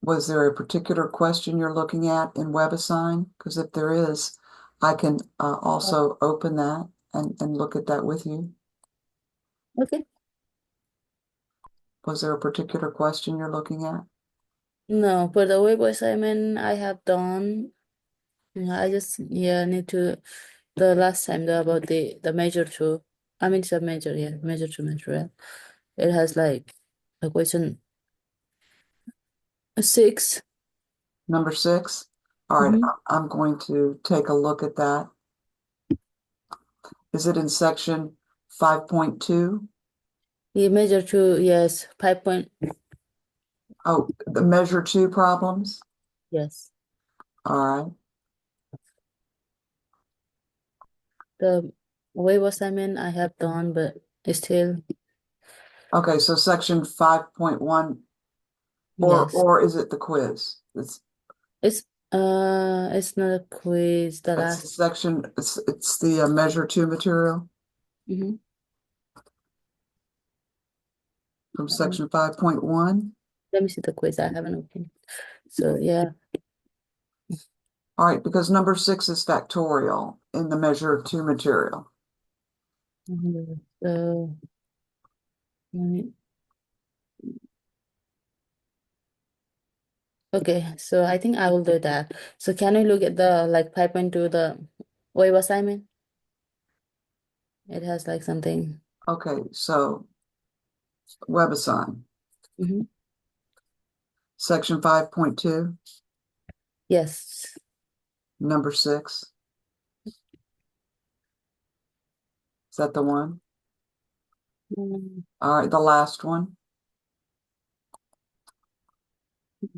Was there a particular question you're looking at in WebAssign? Because if there is, I can also open that and look at that with you. Okay. Was there a particular question you're looking at? No, for the web assignment I have done, I just need to the last time about the measure two. I mean it's a measure, yeah, measure to measure. Yeah. It has like a question six. Number 6? All right, Mm-hmm. I'm going to take a look at that. Is it in section 5.2? The measure two, yes, 5 point, Oh, the measure 2 problems? yes. All right. The web assignment I have done, but it's still, Okay, so section 5.1, yes. or is it the quiz? It's it's not a quiz, the It's the last. section, it's the measure 2 material Mm-hmm. from section 5.1. Let me see the quiz. I haven't opened. So yeah. All right, because number 6 is factorial in the measure 2 material. So let okay, so I think I will do that. So can we look at the like 5.2, the wave assignment? It has like something. Okay, so WebAssign, Mm-hmm. section 5.2, Yes. number 6. Is that the one? Mm, All right, the last one,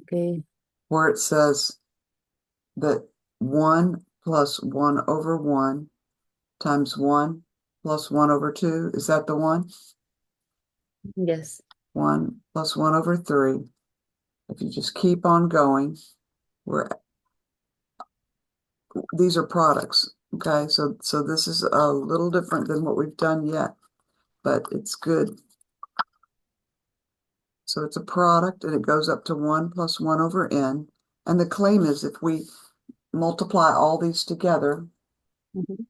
okay. where it says that 1 plus 1 over 1 times 1 plus 1 over 2. Is that the one? Yes. 1 plus 1 over 3. If you just keep on going, we're these are products. Okay, so this is a little different than what we've done yet, but it's good. So it's a product and it goes up to 1 plus 1 over n. And the claim is if we multiply all these together, Mm-hmm.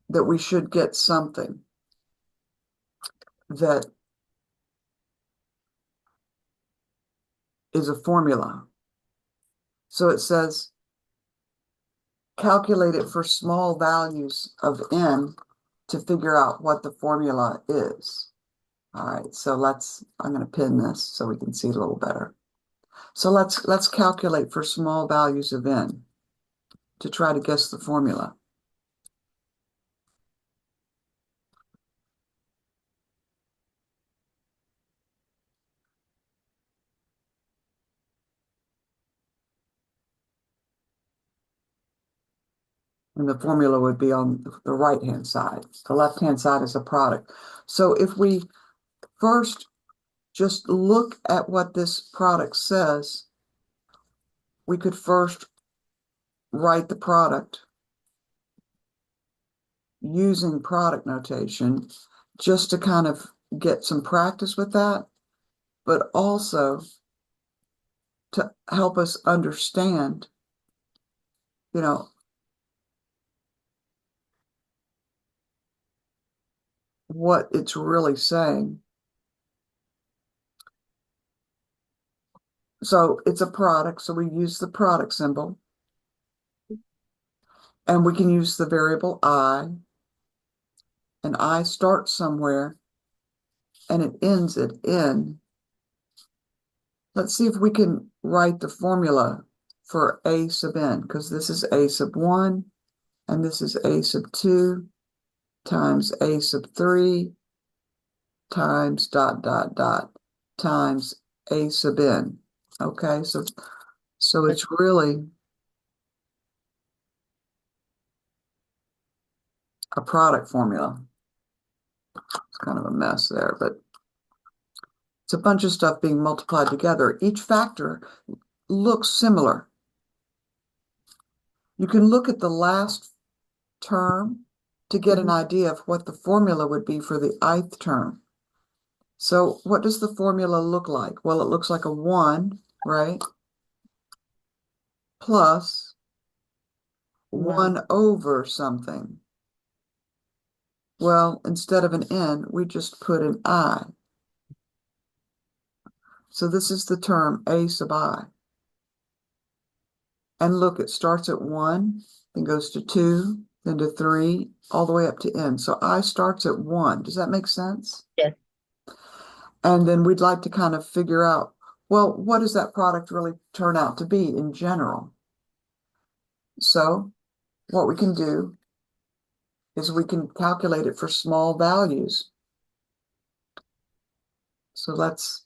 that we should get something that is a formula. So it says calculate it for small values of n to figure out what the formula is. All right, so I'm going to pin this so we can see it a little better. So let's calculate for small values of n to try to guess the formula. And the formula would be on the right-hand side. The left-hand side is a product. So if we first just look at what this product says, we could first write the product using product notation just to kind of get some practice with that, but also to help us understand, you know, what it's really saying. So it's a product, so we use the product symbol, and we can use the variable I, and I starts somewhere and it ends at n. Let's see if we can write the formula for a sub n, because this is a sub 1 and this is a sub 2 times a sub 3 times dot dot dot times a sub n. Okay, so it's really a product formula. It's kind of a mess there, but it's a bunch of stuff being multiplied together. Each factor looks similar. You can look at the last term to get an Mm-hmm. idea of what the formula would be for the ith term. So what does the formula look like? Well, it looks like a 1, right? plus One. 1 over something. Well, instead of an n, we just put an I. So this is the term a sub I. And look, it starts at 1, then goes to 2, then to 3, all the way up to n. So I starts at 1. Does that make sense? Yes. And then we'd like to kind of figure out, well, what does that product really turn out to be in general? So what we can do is we can calculate it for small values. So let's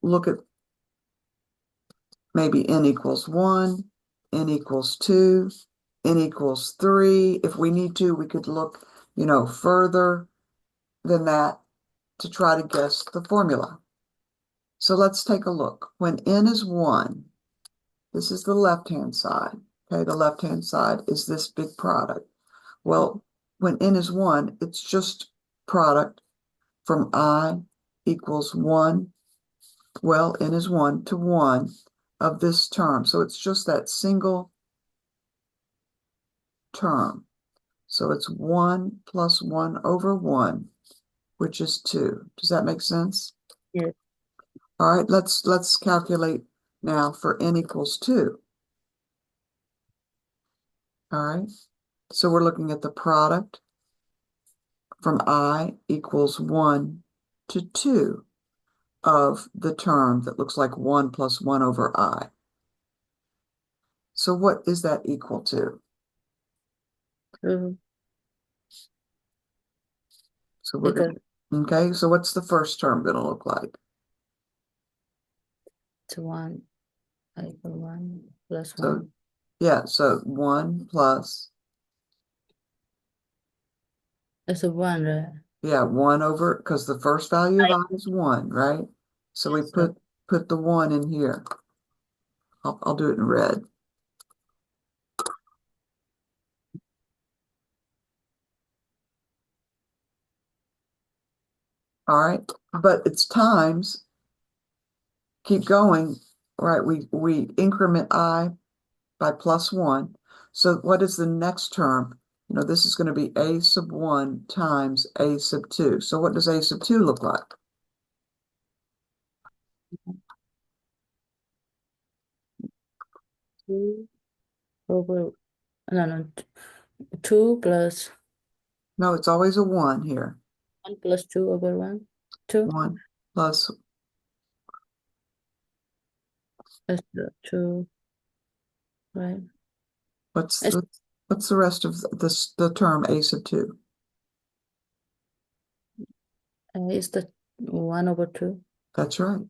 look at maybe n equals 1, n equals 2, n equals 3. If we need to, we could look, further than that to try to guess the formula. So let's take a look. When n is 1, this is the left-hand side. Okay, the left-hand side is this big product. Well, when n is 1, it's just product from I equals 1. Well, n is 1 to 1 of this term. So it's just that single term. So it's 1 plus 1 over 1, which is 2. Does that make sense? Yes. All right, let's calculate now for n equals 2. All right, so we're looking at the product from I equals 1 to 2 of the term that looks like 1 plus 1 over I. So what is that equal to? Two. So we're Because going to, okay, so what's the first term going to look like? it's 1. I equal 1 plus So 1. yeah, so 1 plus, It's a 1, right? yeah, 1 over, because the first value of I, I is 1, right? So we yes, sir. put the 1 in here. I'll do it in red. All right, but it's times, keep going, right? We increment I by plus 1. So what is the next term? This is going to be a sub 1 times a sub 2. So what does a sub 2 look like? 2 over, no, no, 2 plus No, it's always a 1 here. 1 plus 2 over 1. 2 1 plus, plus the 2, right? what's It's, the rest of the term a sub 2? it's the 1 over 2. That's right.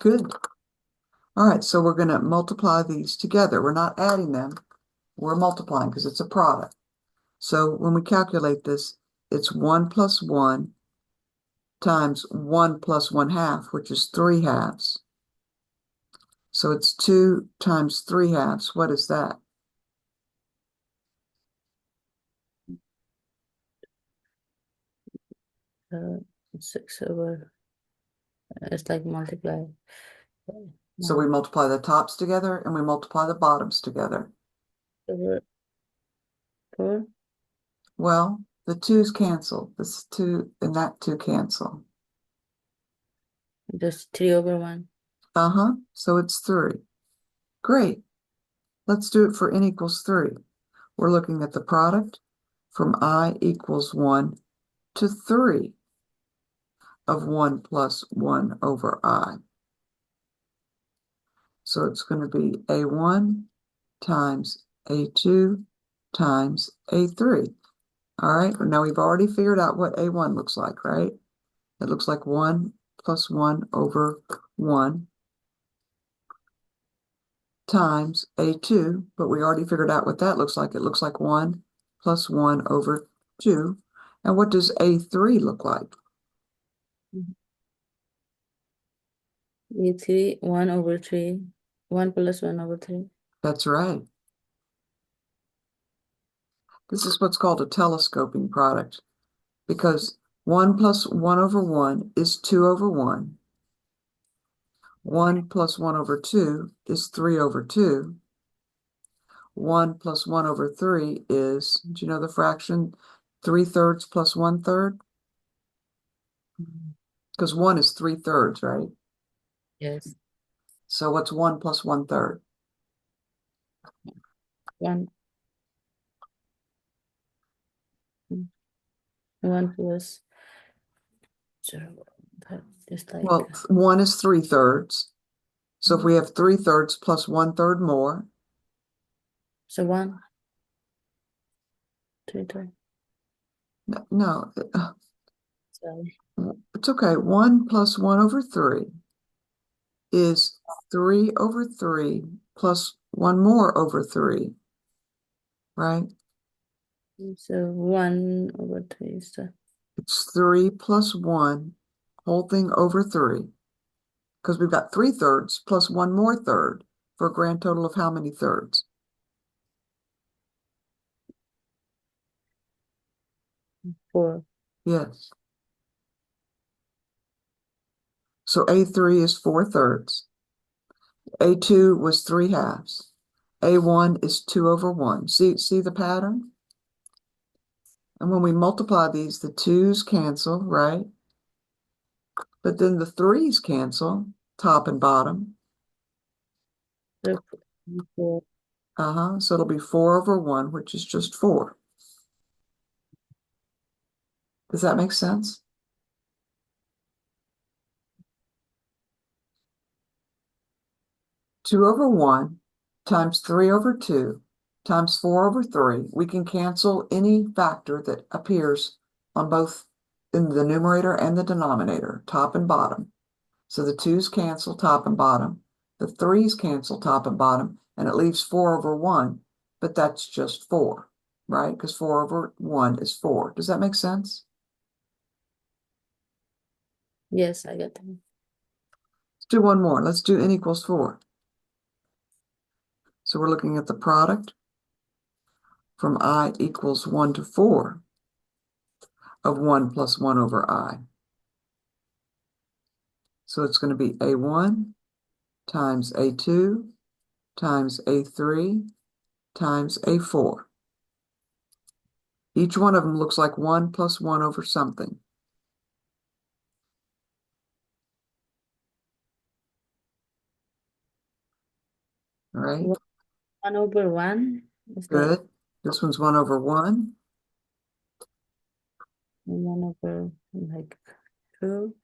Good. All right, so we're going to multiply these together. We're not adding them. We're multiplying because it's a product. So when we calculate this, it's 1 plus 1 times 1 plus 1 half, which is 3 halves. So it's 2 times 3 halves. What is that? Uh, 6 over, it's like multiply. So we 9 multiply the tops together and we multiply the bottoms together. over 4. Well, the 2's cancel. This 2 and that 2 cancel. Just 3 over 1. Uh-huh. So it's 3. Great. Let's do it for n equals 3. We're looking at the product from I equals 1 to 3 of 1 plus 1 over I. So it's going to be A1 times A2 times A3. All right, now we've already figured out what A1 looks like, right? It looks like 1 plus 1 over 1 times A2, but we already figured out what that looks like. It looks like 1 plus 1 over 2. And what does A3 look like? E3, 1 over 3. 1 plus 1 over 3. That's right. This is what's called a telescoping product because 1 plus 1 over 1 is 2 over 1. 1 plus 1 over 2 is 3 over 2. 1 plus 1 over 3 is, do you know the fraction 3/3 plus 1/3? Because 1 is 3/3, right? Yes. So what's 1 plus 1/3? 1, 1 plus 0. That is like, Well, 1 is 3/3. So if we have 3/3 plus 1/3 more, so 1, 3, 3. no, Sorry. it's okay. 1 plus 1 over 3 is 3 over 3 plus 1 more over 3, right? So 1 over 3 is the It's 3 plus 1, whole thing over 3, because we've got 3/3 plus 1 more third for a grand total of how many thirds? 4. Yes. So A3 is 4/3. A2 was 3/2. A1 is 2 over 1. See the pattern? And when we multiply these, the 2's cancel, right? But then the 3's cancel, top and bottom. So 4. So it'll be 4 over 1, which is just 4. Does that make sense? Two over 1 times 3 over 2 times 4 over 3. We can cancel any factor that appears on both in the numerator and the denominator, top and bottom. So the 2's cancel top and bottom. The 3's cancel top and bottom, and it leaves 4 over 1, but that's just 4, right? Because 4 over 1 is 4. Does that make sense? Yes, I get them. Let's do one more. Let's do n equals 4. So we're looking at the product from I equals 1 to 4 of 1 plus 1 over I. So it's going to be A1 times A2 times A3 times A4. Each one of them looks like 1 plus 1 over something. All right, 1 over 1 is that good. This one's 1 over 1. 1 over like 2,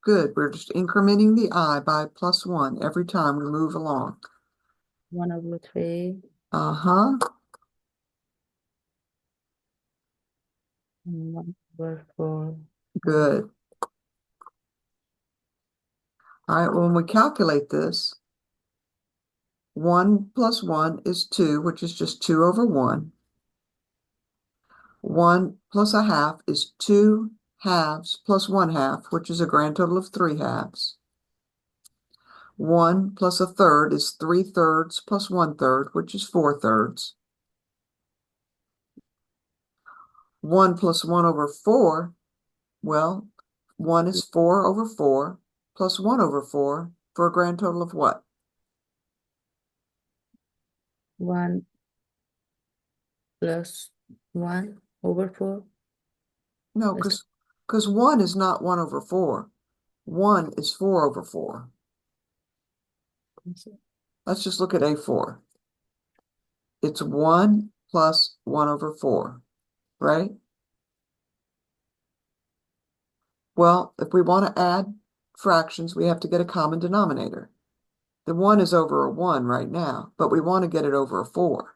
Good. We're just incrementing the I by plus 1 every time we move along. 1 over 3, Uh-huh, and 1 over 4. good. All right, when we calculate this, 1 plus 1 is 2, which is just 2 over 1. 1 plus a half is 2 halves plus 1/2, which is a grand total of 3 halves. 1 plus a third is 3/3 plus 1/3, which is 4/3. 1 plus 1 over 4, well, 1 is 4 over 4 plus 1 over 4 for a grand total of what? 1 plus 1 over 4. No, Is that because 1 is not 1 over 4. 1 is 4 over 4. Let's just look at A4. It's 1 plus 1 over 4, right? Well, if we want to add fractions, we have to get a common denominator. The 1 is over a 1 right now, but we want to get it over a 4.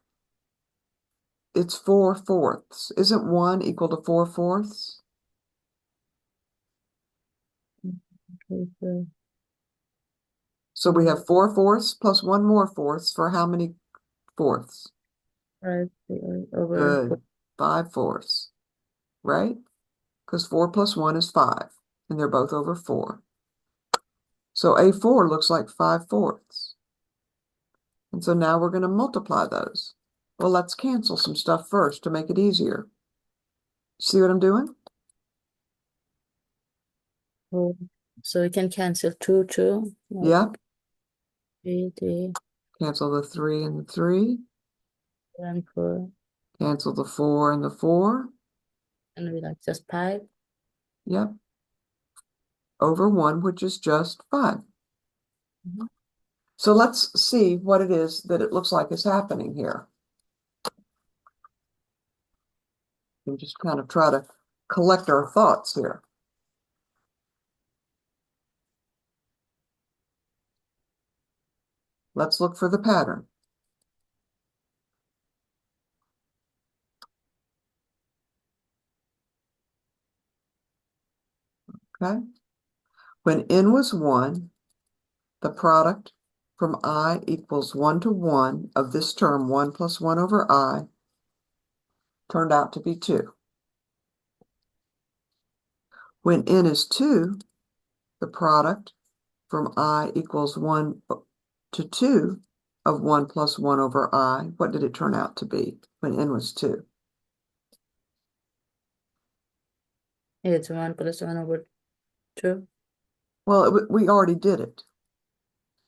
It's 4/4. Isn't 1 equal to 4/4? okay, so So we have 4/4 plus 1 more fourths for how many fourths? 5 over 4. Good. 5/4, right? Because 4 plus 1 is 5, and they're both over 4. So A4 looks like 5/4. And so now we're going to multiply those. Well, let's cancel some stuff first to make it easier. See what I'm doing? Oh, so we can cancel 2, 2, like Yep. 3, 3. Cancel the 3 and the 3. and 4, Cancel the 4 and the 4. and we like just 5. Yep. Over 1, which is just 5. Mhm. So let's see what it is that it looks like is happening here. And just kind of try to collect our thoughts here. Let's look for the pattern. Okay. When n was 1, the product from I equals 1 to 1 of this term, 1 plus 1 over I, turned out to be 2. When n is 2, the product from I equals 1 to 2 of 1 plus 1 over I, what did it turn out to be when n was 2? It's 1 plus 1 over 2. Well, we already did it.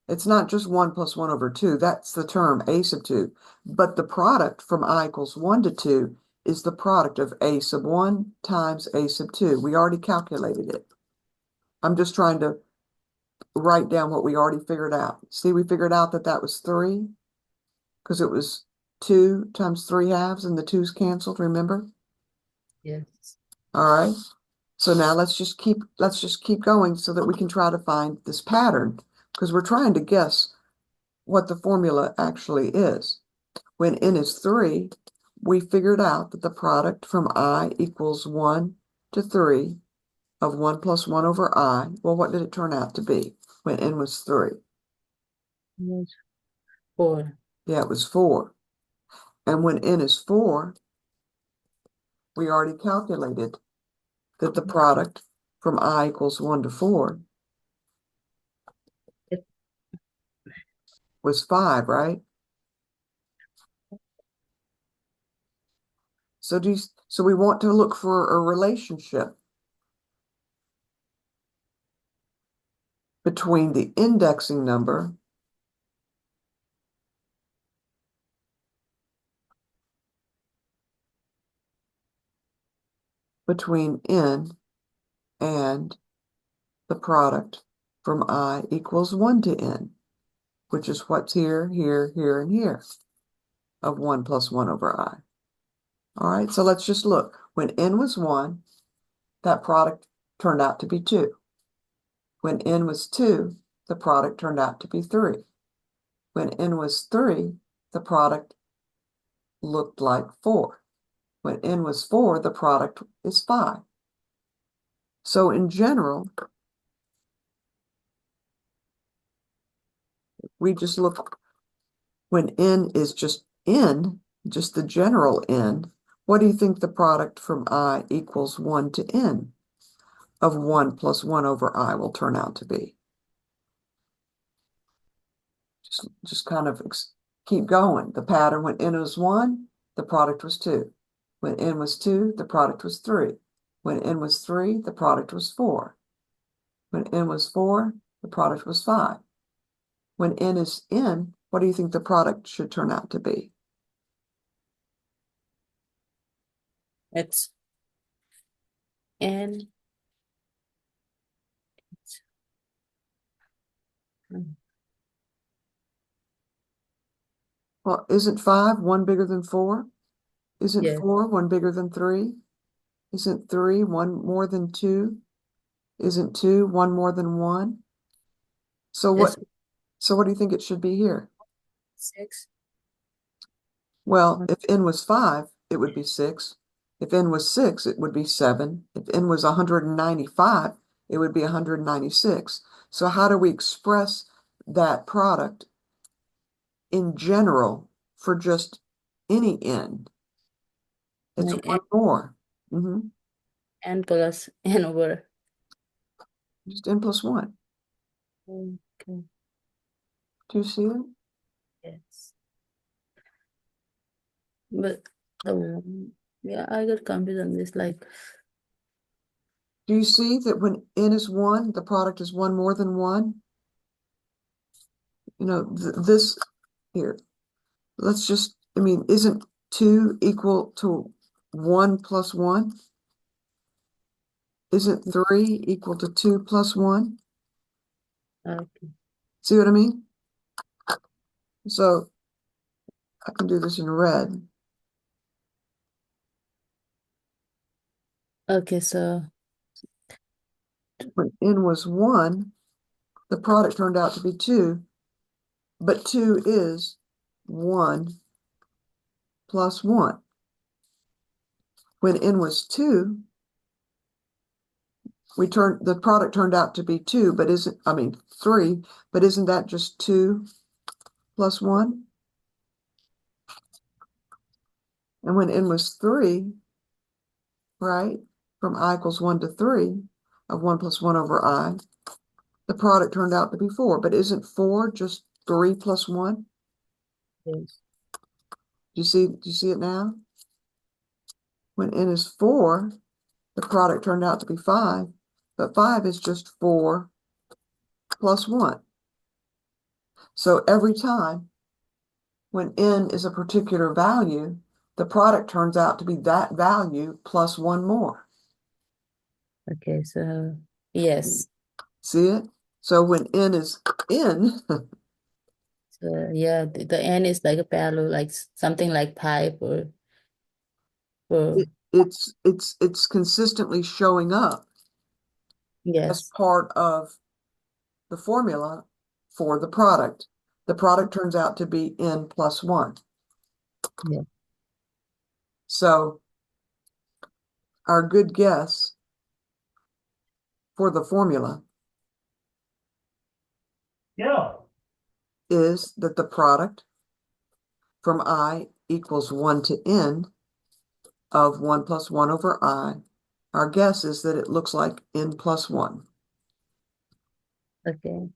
It's not just 1 plus 1 over 2. That's the term a sub 2. But the product from I equals 1 to 2 is the product of a sub 1 times a sub 2. We already calculated it. I'm just trying to write down what we already figured out. See, we figured out that that was 3 because it was 2 times 3 halves and the 2's canceled, remember? Yes. All right. So now let's just keep going so that we can try to find this pattern because we're trying to guess what the formula actually is. When n is 3, we figured out that the product from I equals 1 to 3 of 1 plus 1 over I. Well, what did it turn out to be when n was 3? Yes. 4. Yeah, it was 4. And when n is 4, we already calculated that the product from I equals 1 to 4 It, was 5, right? So we want to look for a relationship between the indexing number between n and the product from I equals 1 to n, which is what's here, here, here, and here of 1 plus 1 over I. All right, so let's just look. When n was 1, that product turned out to be 2. When n was 2, the product turned out to be 3. When n was 3, the product looked like 4. When n was 4, the product is 5. So in general, we just look when n is just n, just the general n. What do you think the product from I equals 1 to n of 1 plus 1 over I will turn out to be? Just kind of keep going. The pattern when n was 1, the product was 2. When n was 2, the product was 3. When n was 3, the product was 4. When n was 4, the product was 5. When n is n, what do you think the product should turn out to be? it's n. Well, isn't 5 1 bigger than 4? Isn't Yes. 4 1 bigger than 3? Isn't 3 1 more than 2? Isn't 2 1 more than 1? So what Yes. so what do you think it should be here? 6. Well, if n was 5, it would be 6. If n was 6, it would be 7. If n was 195, it would be 196. So how do we express that product in general for just any n? It's Like 1 more. Mhm. n plus n over. Just n plus 1. Okay. Do you see it? Yes. But yeah, I got confused on this. Like, Do you see that when n is 1, the product is 1 more than 1? You know, this here, let's just I mean, isn't 2 equal to 1 plus 1? Isn't 3 equal to 2 plus 1? Okay. See what I mean? So I can do this in red. Okay, so When n was 1, the product turned out to be 2, but 2 is 1 plus 1. When n was 2, the product turned out to be 2, but isn't, I mean 3, but isn't that just 2 plus 1? And when n was 3, right, from I equals 1 to 3 of 1 plus 1 over I, the product turned out to be 4, but isn't 4 just 3 plus 1? yes. Do you see it now? When n is 4, the product turned out to be 5, but 5 is just 4 plus 1. So every time when n is a particular value, the product turns out to be that value plus 1 more. Okay, so yes. See it? So when n is n, So yeah, the n is like a value, like something like pi for it's consistently showing up as yes. part of the formula for the product. The product turns out to be n plus 1. Yeah. So our good guess for the formula is that the product from I equals 1 to n of 1 plus 1 over I. Our guess is that it looks like n plus 1. Okay.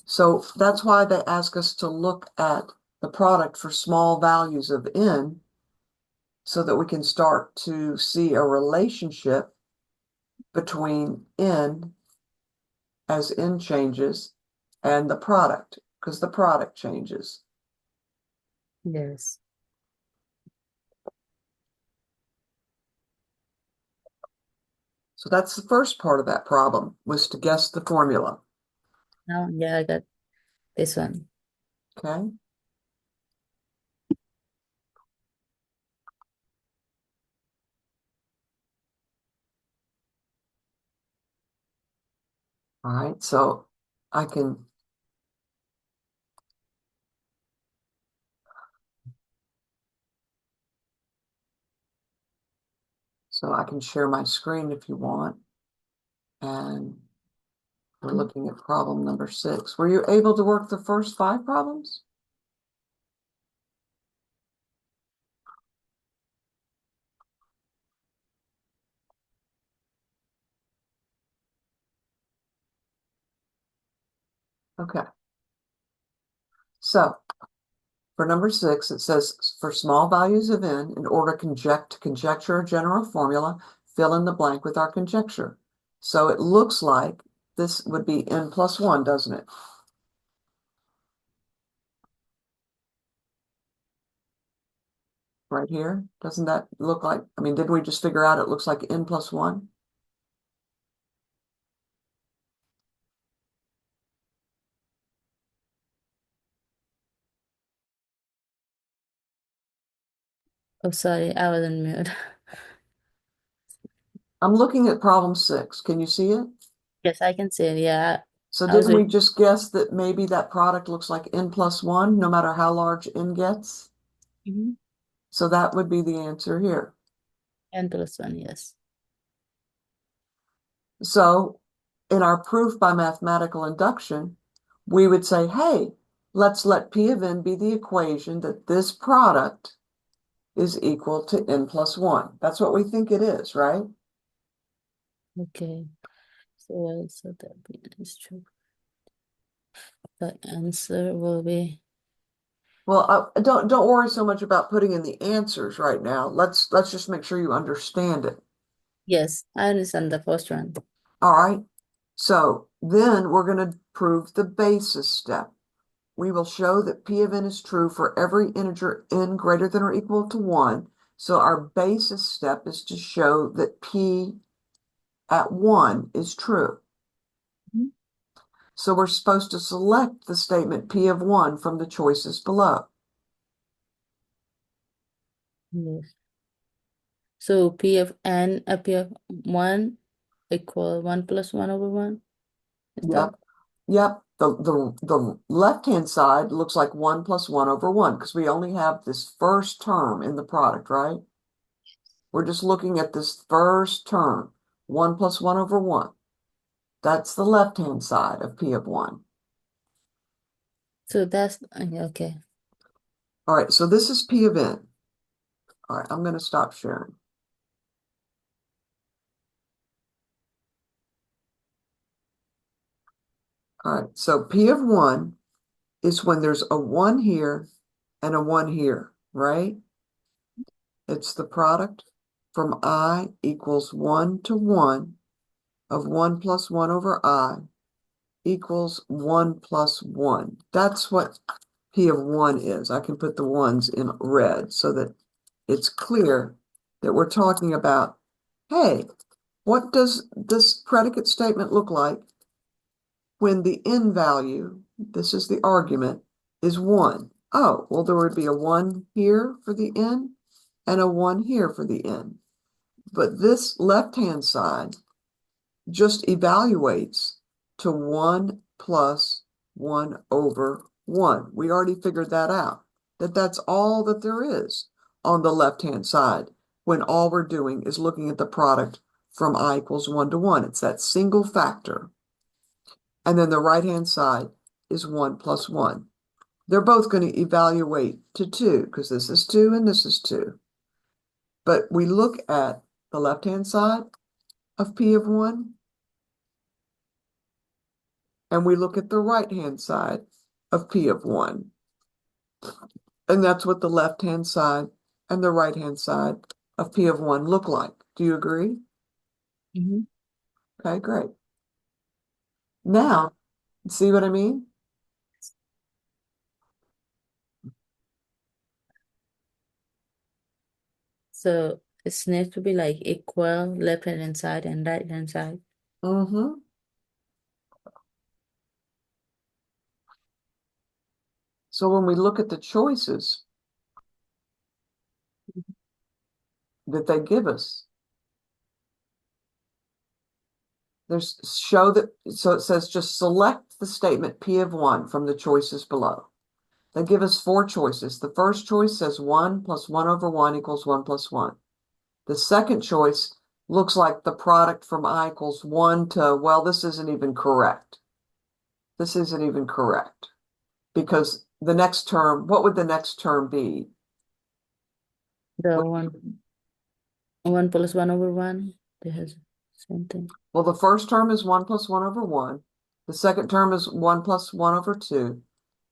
So that's why they ask us to look at the product for small values of n so that we can start to see a relationship between n as n changes and the product, because the product changes. Yes. So that's the first part of that problem, was to guess the formula. Now, yeah, I got this one. Okay. All right. I can, so I can share my screen if you want. And we're looking at problem number 6. Were you able to work the first 5 problems? Okay. So for number 6, it says for small values of n, in order to conjecture a general formula, fill in the blank with our conjecture. So it looks like this would be n plus 1, doesn't it? Right here. Doesn't that look like, I mean, didn't we just figure out it looks like n plus 1? Oh, sorry, I was on mute. I'm looking at problem 6. Can you see it? Yes, I can say, yeah. So I was didn't we reading just guess that maybe that product looks like n plus 1, no matter how large n gets? mhm. So that would be the answer here. N plus one, yes. So in our proof by mathematical induction, we would say, hey, let's let P of n be the equation that this product is equal to n plus 1. That's what we think it is, right? Okay. So that is true. The answer will be Well, don't worry so much about putting in the answers right now. Let's just make sure you understand it. yes, I understand the first one. All right. So then we're going to prove the basis step. we will show that P of n is true for every integer n greater than or equal to 1. So our basis step is to show that P at 1 is true. Mhm. So we're supposed to select the statement P of 1 from the choices below. Yes. So P of n, P of 1 equal 1 plus 1 over 1. Is that? Yep. Yep. The left-hand side looks like 1 plus 1 over 1 because we only have this first term in the product, right? We're just looking at this first term, 1 plus 1 over 1. That's the left-hand side of P of 1. So that's okay. All right, so this is P of n. All right, I'm going to stop sharing. All right, so P of 1 is when there's a 1 here and a 1 here, right? It's the product from I equals 1 to 1 of 1 plus 1 over I equals 1 plus 1. That's what P of 1 is. I can put the ones in red so that it's clear that we're talking about, hey, what does this predicate statement look like when the n value, this is the argument, is 1? Oh, well, there would be a 1 here for the n and a 1 here for the n. But this left-hand side just evaluates to 1 plus 1 over 1. We already figured that out, that that's all that there is on the left-hand side when all we're doing is looking at the product from I equals 1 to 1. It's that single factor. And then the right-hand side is 1 plus 1. They're both going to evaluate to 2 because this is 2 and this is 2. But we look at the left-hand side of P of 1 and we look at the right-hand side of P of 1. And that's what the left-hand side and the right-hand side of P of 1 look like. Do you agree? Mhm. Okay, great. Now, see what I mean? So it needs to be like equal left hand side and right hand side. Mm-hmm. So when we look at the choices that they give us, there's show that, so it says just select the statement P of 1 from the choices below. They give us 4 choices. The first choice says 1 plus 1 over 1 equals 1 plus 1. The second choice looks like the product from I equals 1 to, well, this isn't even correct. This isn't even correct because the next term, what would the next term be? The 1 plus 1 over 1. It has same thing. Well, the first term is 1 plus 1 over 1. The second term is 1 plus 1 over 2.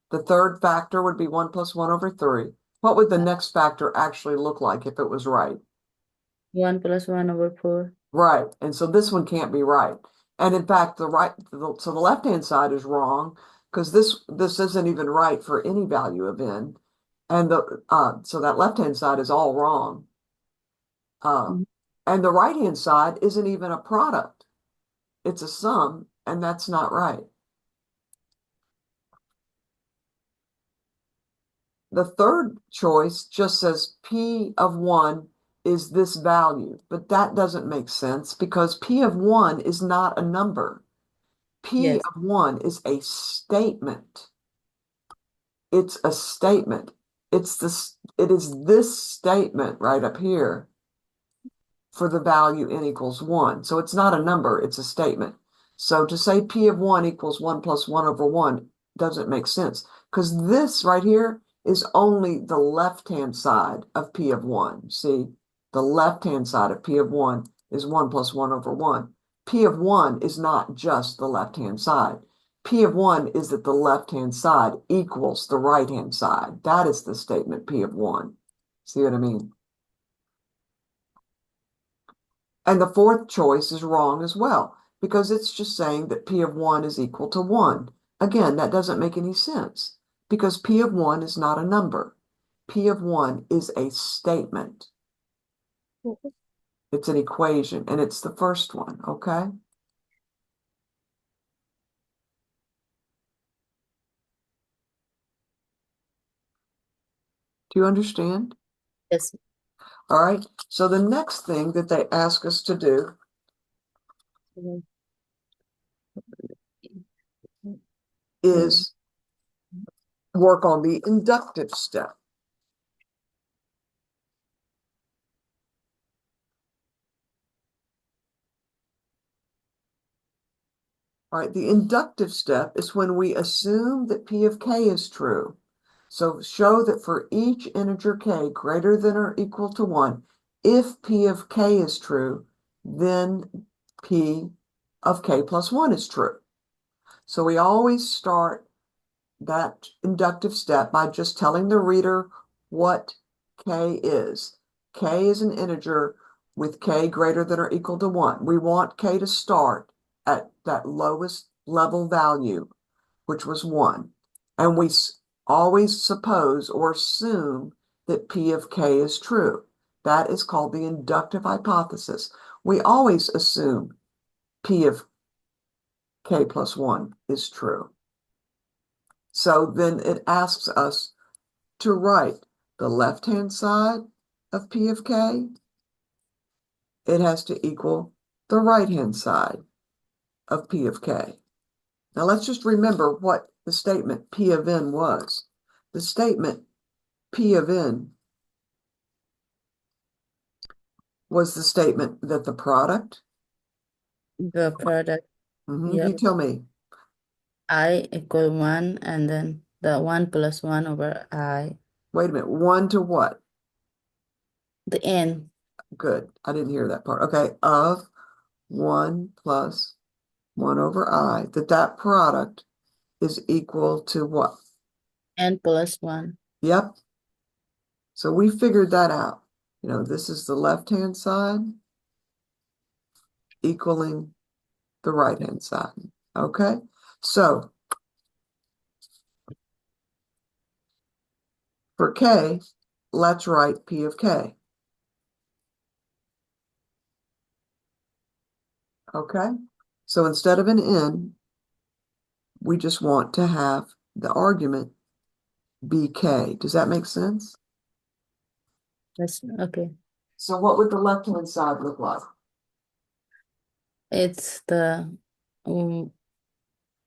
The third factor would be 1 plus 1 over 3. What would the next factor actually look like if it was right? 1 plus 1 over 4. Right. And so this one can't be right. And in fact, so the left-hand side is wrong because this isn't even right for any value of n. And so that left-hand side is all wrong. Uh, Mhm. and the right-hand side isn't even a product. It's a sum, and that's not right. The third choice just says P of 1 is this value, but that doesn't make sense because P of 1 is not a number. P Yes. of 1 is a statement. It's a statement. It is this statement right up here for the value n equals 1. So it's not a number, it's a statement. So to say P of 1 equals 1 plus 1 over 1 doesn't make sense because this right here is only the left-hand side of P of 1. See, the left-hand side of P of 1 is 1 plus 1 over 1. P of 1 is not just the left-hand side. P of 1 is that the left-hand side equals the right-hand side. That is the statement P of 1. See what I mean? And the fourth choice is wrong as well, because it's just saying that P of 1 is equal to 1. Again, that doesn't make any sense. because P of 1 is not a number. P of 1 is a statement. It's an equation, and it's the first one, okay? Do you understand? Yes. All right. So the next thing that they ask us to do is work on the inductive step. All right, the inductive step is when we assume that P of k is true. So show that for each integer k greater than or equal to 1, if P of k is true, then P of k plus 1 is true. So we always start that inductive step by just telling the reader what k is. K is an integer with k greater than or equal to 1. We want k to start at that lowest level value, which was 1. And we always suppose or assume that P of k is true. That is called the inductive hypothesis. We always assume P of k plus 1 is true. So then it asks us to write the left-hand side of P of k. It has to equal the right-hand side of P of k. Now let's just remember what the statement P of n was. The statement P of n was the statement that the product, The product, yeah, you tell me, I equal 1, and then the 1 plus 1 over I, wait a minute, 1 to what? the n, Good, I didn't hear that part. Okay, of 1 plus 1 over I, that product is equal to what? n plus 1. Yep, so we figured that out. This is the left-hand side equaling the right-hand side. Okay, so for k, let's write P of k. Okay, so instead of an n, we just want to have the argument be k. Does that make sense? That's okay. So what would the left-hand side look like? It's the um,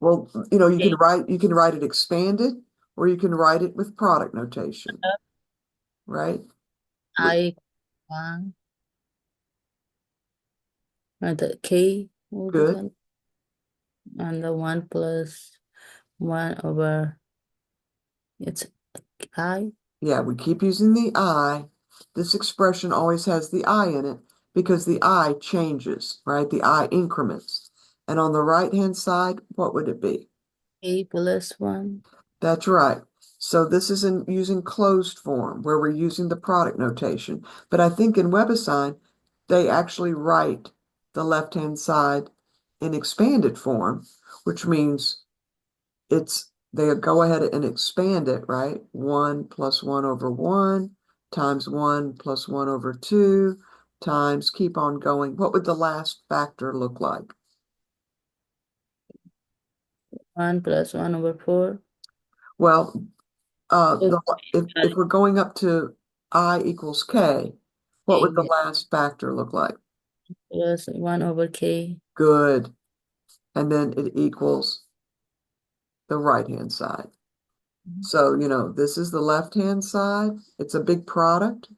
Well, you can write it expanded, or you can write it with product notation, right? With I 1, and the k will good. become, and the 1 plus 1 over, it's I. Yeah, we keep using the I. This expression always has the I in it because the I changes, right? The I increments. And on the right-hand side, what would it be? A plus 1. That's right. So this is using closed form where we're using the product notation. But I think in WebAssign, they actually write the left-hand side in expanded form, which means they go ahead and expand it, right? 1 plus 1 over 1 times 1 plus 1 over 2 times keep on going. What would the last factor look like? 1 plus 1 over 4. Well, Okay. if we're going up to I equals k, what would the Yeah. last factor look like? Plus 1 over k. Good. And then it equals the right-hand side. So, this is the left-hand side. It's a big product.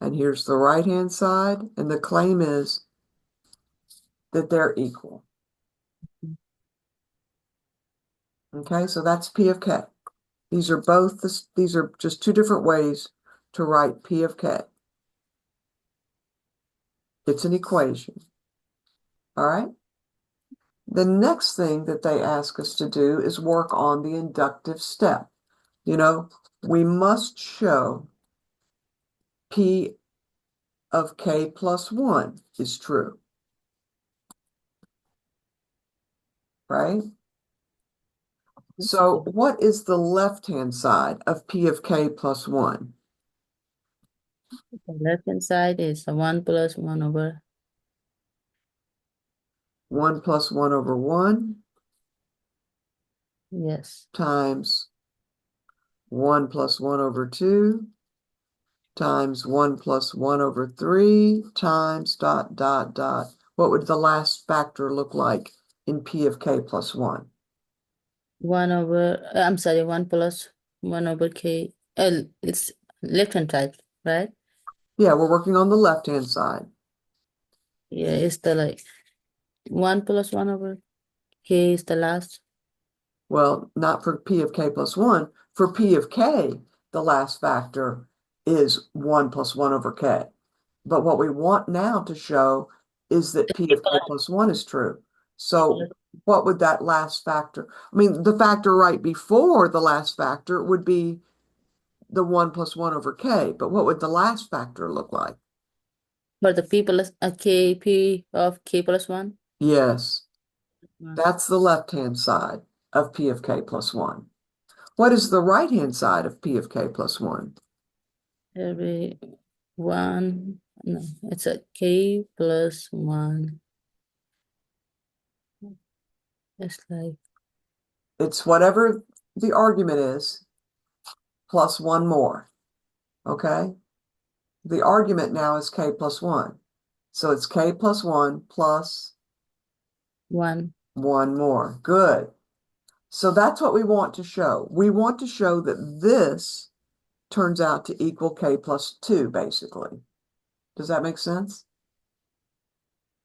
And here's the right-hand side. And the claim is that they're equal. Okay, so that's P of k. These are just two different ways to write P of k. It's an equation. All right. The next thing that they ask us to do is work on the inductive step. We must show P of k plus 1 is true, right? So what is the left-hand side of P of K plus 1? The left hand side is a 1 plus 1 over 1 plus 1 over 1 yes. times 1 plus 1 over 2 times 1 plus 1 over 3 times dot, dot, dot. What would the last factor look like in P of K plus 1? 1 over I'm sorry, 1 plus 1 over K. It's left hand side, right? Yeah, we're working on the left-hand side. Yeah, it's the like 1 plus 1 over K is the last. Well, not for P of K plus 1. For P of K, the last factor is 1 plus 1 over K. But what we want now to show is that P of K plus 1 is true. So what would that last factor? I mean, the factor right before the last factor would be the 1 plus 1 over K. But what would the last factor look like? But the P plus a K P of K plus 1. Yes, 1. that's the left-hand side of P of K plus 1. What is the right-hand side of P of K plus 1? Every 1, no, it's a K plus 1. It's like It's whatever the argument is plus 1 more, okay? The argument now is K plus 1. So it's K plus 1 plus 1. 1 more. Good. So that's what we want to show. We want to show that this turns out to equal K plus 2, basically. Does that make sense?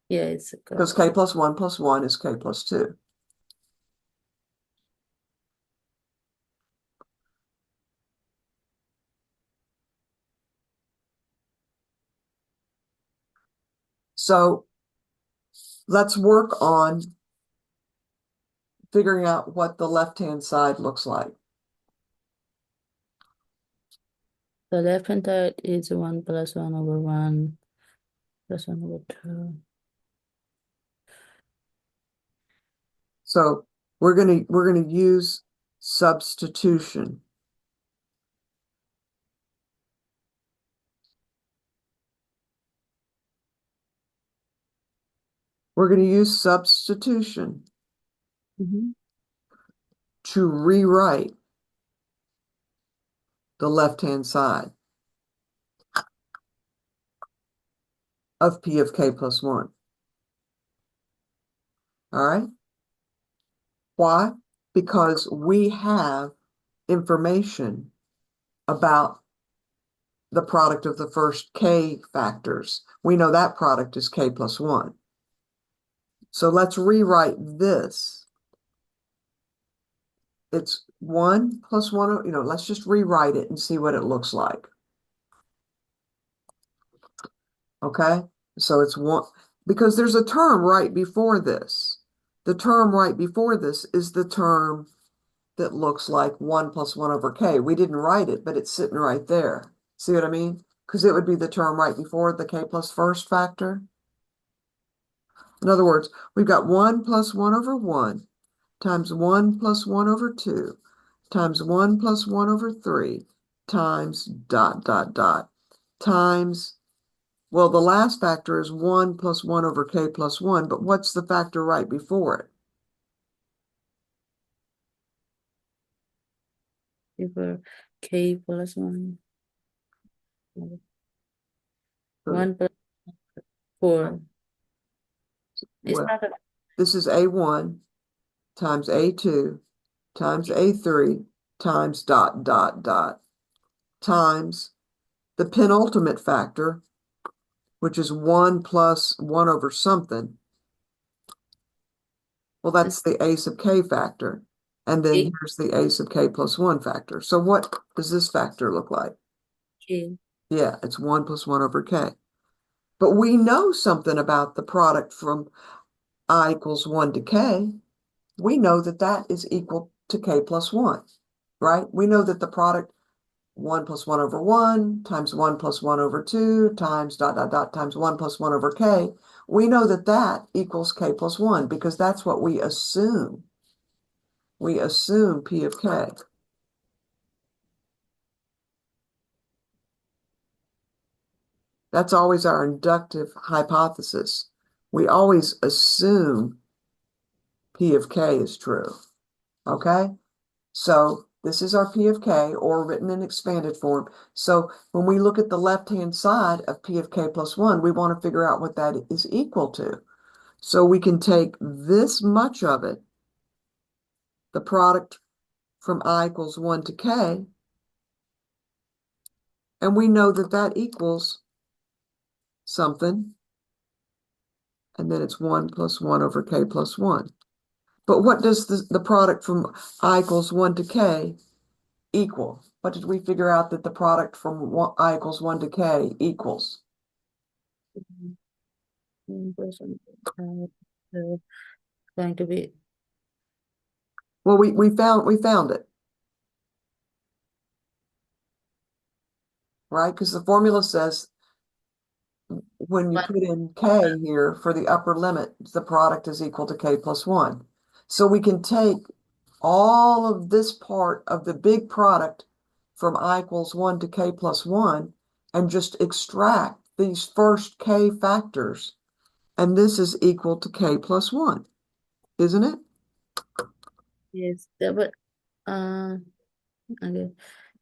Yeah, it's a Because K plus 1 is K plus 2. So let's work on figuring out what the left-hand side looks like. the left hand side is 1 plus 1 over 1 plus 1 over 2. So we're gonna use substitution. We're going to use substitution Mm-hmm. to rewrite the left-hand side of P of K plus 1. All right? Why? Because we have information about the product of the first K factors. We know that product is K plus 1. So let's rewrite this. It's 1 plus 1, let's just rewrite it and see what it looks like. Okay? So it's 1, because there's a term right before this. The term right before this is the term that looks like 1 plus 1 over K. We didn't write it, but it's sitting right there. See what I mean? Because it would be the term right before the K plus first factor. In other words, we've got 1 plus 1 over 1 times 1 plus 1 over 2 times 1 plus 1 over 3 times dot, dot, dot times, well, the last factor is 1 plus 1 over K plus 1, but what's the factor right before it? Over K plus 1. So, 1 plus 4. It's well, not a this is A1 times A2 times A3 times dot, dot, dot times the penultimate factor, which is 1 plus 1 over something. Well, that's it's the A sub K factor. And then A here's the A sub K plus 1 factor. So what does this factor look like? K. Yeah, it's 1 plus 1 over K. But we know something about the product from I equals 1 to K. We know that that is equal to K plus 1, right? We know that the product 1 plus 1 over 1 times 1 plus 1 over 2 times dot, dot, dot times 1 plus 1 over K. We know that that equals K plus 1 because that's what we assume. we assume P of K. That's always our inductive hypothesis. We always assume P of K is true, okay? So this is our P of K, or written in expanded form. So when we look at the left-hand side of P of K plus 1, we want to figure out what that is equal to. So we can take this much of it, the product from I equals 1 to K, and we know that that equals something, and then it's 1 plus 1 over K plus 1. But what does the product from I equals 1 to K equal? What did we figure out that the product from I equals 1 to K equals? Going to be Well, we found it, right? Because the formula says when you one. put in K here for the upper limit, the product is equal to K plus 1. So we can take all of this part of the big product from I equals 1 to K plus 1 and just extract these first K factors. And this is equal to K plus 1, isn't it? Yes, yeah, but okay.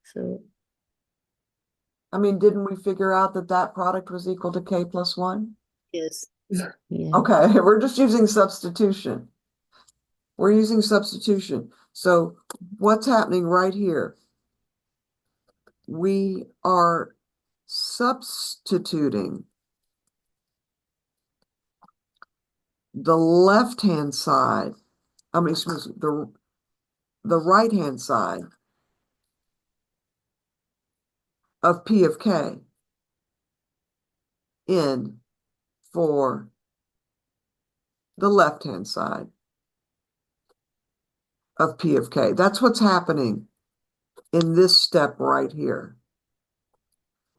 So I mean, didn't we figure out that that product was equal to K plus 1? yes, yeah. Okay, we're just using substitution. We're using substitution. So what's happening right here? We are substituting the left-hand side, excuse me, the right-hand side of P of K in for the left-hand side of P of K. That's what's happening in this step right here.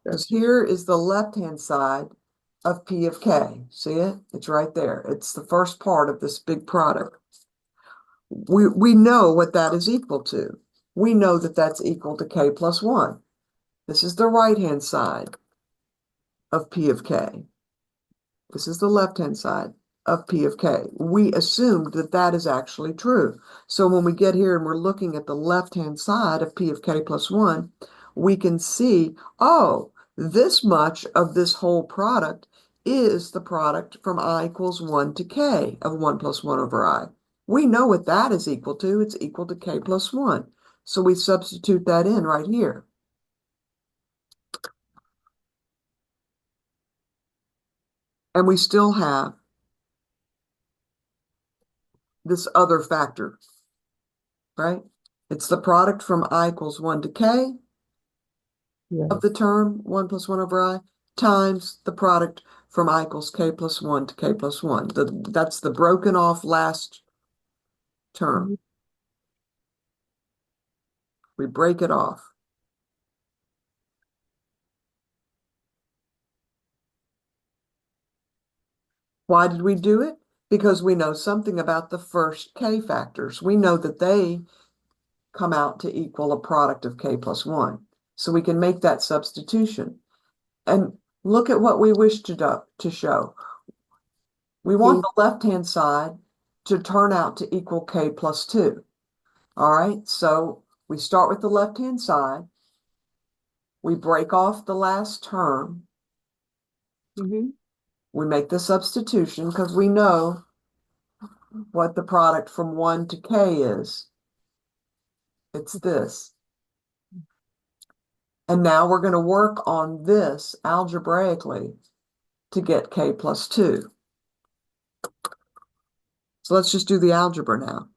Because here is the left-hand side of P of K. See it? It's right there. It's the first part of this big product. We know what that is equal to. We know that that's equal to K plus 1. This is the right-hand side of P of K. This is the left-hand side of P of K. We assumed that that is actually true. So when we get here and we're looking at the left-hand side of P of K plus 1, we can see, oh, this much of this whole product is the product from I equals 1 to K of 1 plus 1 over I. We know what that is equal to. It's equal to K plus 1. So we substitute that in right here. And we still have this other factor, right? It's the product from I equals 1 to K Yeah. of the term 1 plus 1 over I times the product from I equals K plus 1 to K plus 1. That's the broken off last term. Mhm. We break it off. Why did we do it? Because we know something about the first K factors. We know that they come out to equal a product of K plus 1. So we can make that substitution. And look at what we wish to show. We want Yes. the left-hand side to turn out to equal K plus 2. All right, so we start with the left-hand side. We break off the last term. Mm-hmm. We make the substitution because we know what the product from 1 to K is. It's this. And now we're going to work on this algebraically to get K plus 2. So let's just do the algebra now.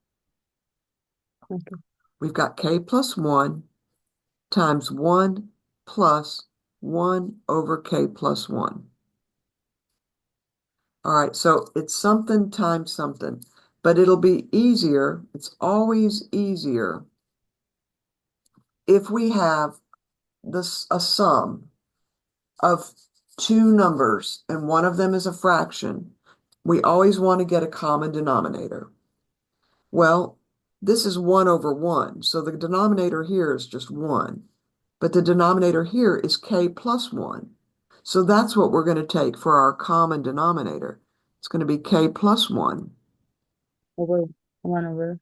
Okay. We've got K plus 1 times 1 plus 1 over K plus 1. All right, so it's something times something, but it'll be easier. It's always easier if we have a sum of two numbers and one of them is a fraction. We always want to get a common denominator. Well, this is 1 over 1. So the denominator here is just 1. But the denominator here is k plus 1. So that's what we're going to take for our common denominator. It's going to be k plus 1. over 1 over.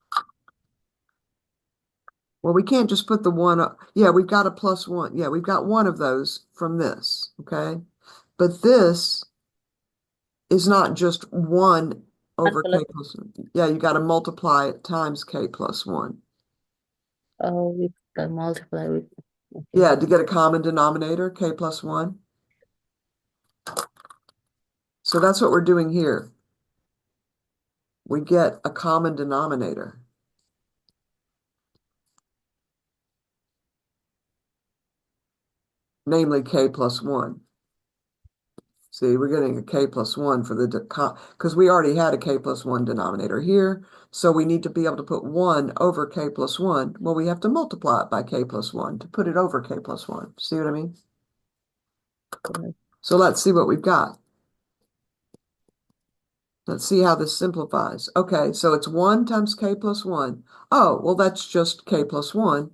Well, we can't just put the 1 up. Yeah, we've got a plus 1. Yeah, we've got one of those from this, okay? But this is not just 1 1 over plus, k plus 1. Yeah, you got to multiply it times k plus 1. oh, we can multiply with, okay. Yeah, to get a common denominator, k plus 1. So that's what we're doing here. We get a common denominator, namely k plus 1. See, we're getting a k plus 1 for the, because we already had a k plus 1 denominator here, so we need to be able to put 1 over k plus 1. Well, we have to multiply it by k plus 1 to put it over k plus 1. See what I mean? Correct. So let's see what we've got. Let's see how this simplifies. Okay, so it's 1 times k plus 1. Oh, well, that's just k plus 1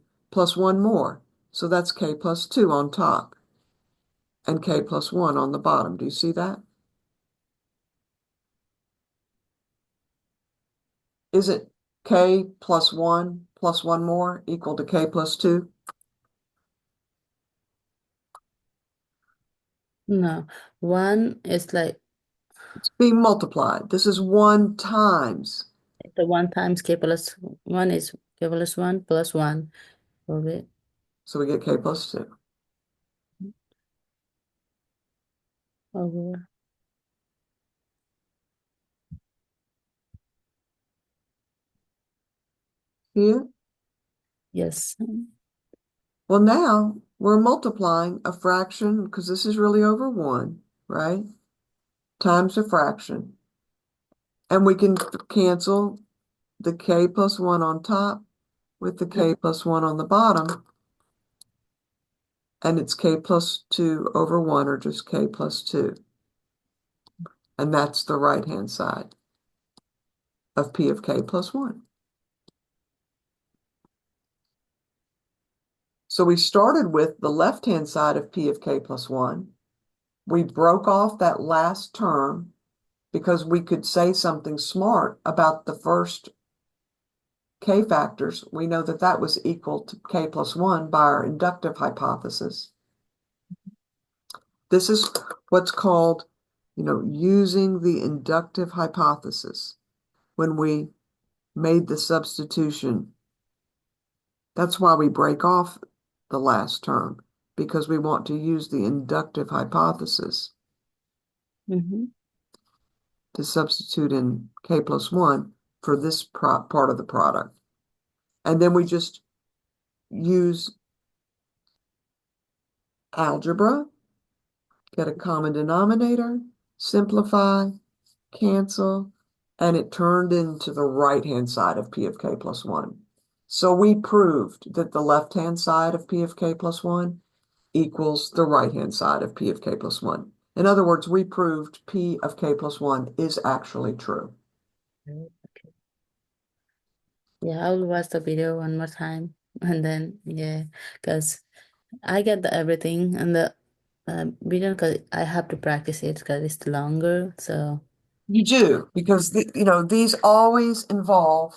more. So that's k plus 2 on top and k plus 1 on the bottom. Do you see that? Is it k plus 1 more equal to k plus 2? No, 1 is like It's being multiplied. This is 1 times. the 1 times k plus 1 is k plus 1 plus 1. Okay. So we get k plus 2. Over. Here. Yes. Well, now we're multiplying a fraction because this is really over 1, right? Times a fraction. And we can cancel the k plus 1 on top with the k plus 1 on the bottom. And it's k plus 2 over 1, or just k plus 2. And that's the right-hand side of p of k plus 1. So we started with the left-hand side of p of k plus 1. We broke off that last term because we could say something smart about the first k factors. We know that that was equal to k plus 1 by our inductive hypothesis. This is what's called, using the inductive hypothesis when we made the substitution. That's why we break off the last term, because we want to use the inductive hypothesis Mm-hmm. to substitute in k plus 1 for this part of the product. And then we just use algebra, get a common denominator, simplify, cancel, and it turned into the right-hand side of p of k plus 1. So we proved that the left-hand side of p of k plus 1 equals the right-hand side of p of k plus 1. In other words, we proved p of k plus 1 is actually true. Okay. Yeah, I will watch the video one more time and then yeah, because I get the everything and the video because I have to practice it because it's longer. So You do, because these always involve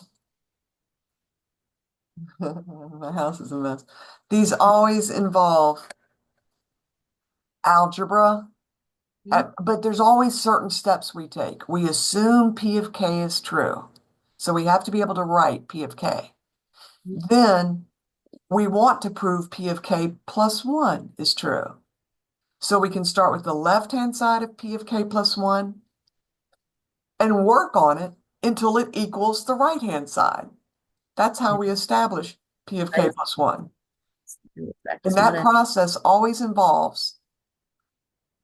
my house is a mess. These always involve algebra, but there's always certain steps we take. We assume P of K is true. So we have to be able to write P of K. Then we want to prove P of K plus 1 is true. So we can start with the left-hand side of P of K plus 1 and work on it until it equals the right-hand side. That's how we establish P of K I plus 1. And practice more that and process always involves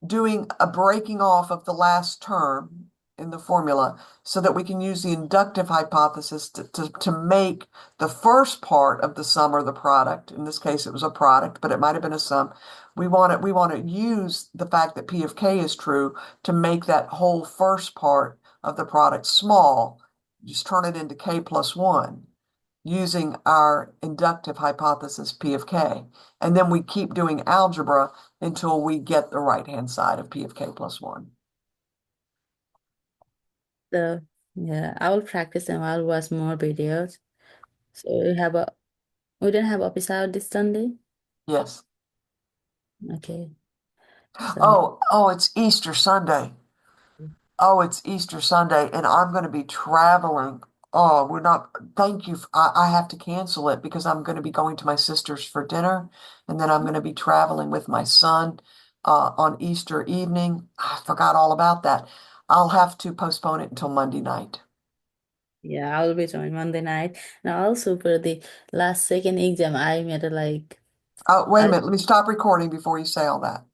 doing a breaking off of the last term in the formula so that we can use the inductive hypothesis to make the first part of the sum or the product. In this case, it was a product, but it might have been a sum. We want to use the fact that P of K is true to make that whole first part of the product small. Just turn it into K plus 1. using our inductive hypothesis P of K. And then we keep doing algebra until we get the right-hand side of P of K plus 1. So yeah, I will practice and I'll watch more videos. So we don't have office hour this Sunday. Yes. Okay. So Oh, it's Easter Sunday. Oh, it's Easter Sunday, and I'm going to be traveling. Oh, we're not, thank you. I have to cancel it because I'm going to be going to my sister's for dinner, and then I'm going to be traveling with my son on Easter evening. I forgot all about that. I'll have to postpone it until Monday night. yeah, I'll be joining Monday night. And also for the last second exam, I made a like Wait a I minute. Let me stop recording before you say all that.